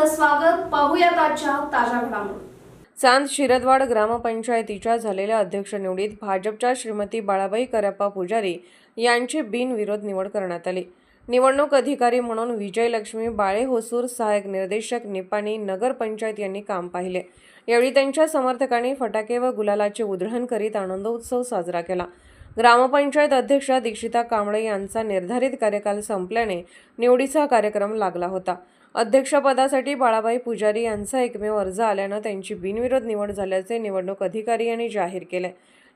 आपलं स्वागत. पाहूयात आजच्या ताज्या घडामोडी. चांद शिरदवाड ग्रामपंचायतीच्या झालेल्या अध्यक्ष निवडीत भाजपच्या श्रीमती बाळाबाई करप्पा पुजारी यांची बिनविरोध निवड करण्यात आली. निवडणूक अधिकारी म्हणून विजयलक्ष्मी बाळे होसूर, सहाय्यक निर्देशक निपाणी नगर पंचायत यांनी काम पाहिले. यावेळी त्यांच्या समर्थकांनी फटाके व गुलालाचे उधळण करीत आनंदोत्सव साजरा केला. ग्रामपंचायत अध्यक्षा दीक्षिता कांबळे यांचा निर्धारित कार्यकाल संपल्याने निवडीचा कार्यक्रम लागला होता. अध्यक्षपदासाठी बाळाबाई पुजारी यांचा एकमेव अर्ज आल्यानं त्यांची बिनविरोध निवड झाल्याचे निवडणूक अधिकारी यांनी जाहीर केले.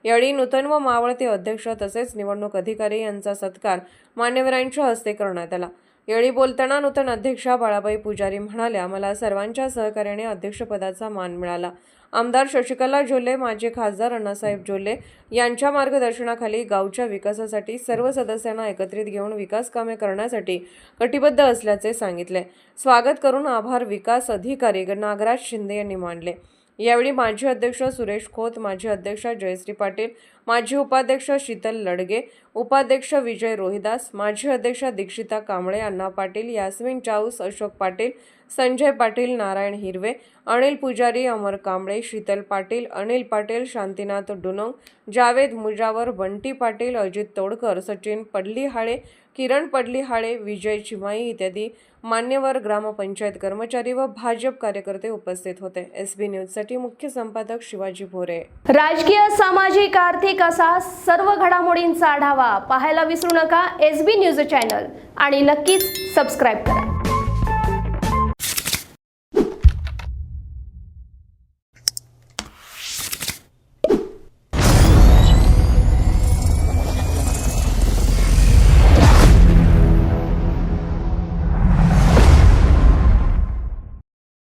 यावेळी नूतन व मावळते अध्यक्ष तसेच निवडणूक अधिकारी यांचा सत्कार मान्यवरांच्या हस्ते करण्यात आला. यावेळी बोलताना नूतन अध्यक्षा बाळाबाई पुजारी म्हणाल्या, मला सर्वांच्या सहकार्याने अध्यक्षपदाचा मान मिळाला. आमदार शशिकला जोल्हे, माजी खासदार अण्णासाहेब जोल्हे यांच्या मार्गदर्शनाखाली गावच्या विकासासाठी सर्व सदस्यांना एकत्रित घेऊन विकास कामे करण्यासाठी कटिबद्ध असल्याचे सांगितले. स्वागत करून आभार विकास अधिकारी नागराज शिंदे यांनी मानले. यावेळी माजी अध्यक्ष सुरेश खोत, माजी अध्यक्ष जयश्री पाटील, माजी उपाध्यक्ष शीतल लडगे, उपाध्यक्ष विजय रोहिदास, माजी अध्यक्ष दीक्षिता कांबळे, अण्णा पाटील, यास्मिन चाऊस, अशोक पाटील, संजय पाटील, नारायण हिरवे, अनिल पुजारी, अमर कांबळे, शीतल पाटील, अनिल पाटील, शांतीनाथ डुनोंग, जावेद मुजावर, बंटी पाटील, अजित तोडकर, सचिन पडलीहाळे, किरण पडलीहाळे, विजय चिमाई इत्यादी मान्यवर ग्रामपंचायत कर्मचारी व भाजप कार्यकर्ते उपस्थित होते. SB न्यूजसाठी मुख्य संपादक शिवाजी भोरे. राजकीय, सामाजिक, आर्थिक असा सर्व घडामोडींचा आढावा पाहायला विसरू नका SB न्यूज चॅनल आणि नक्कीच सबस्क्राईब करा.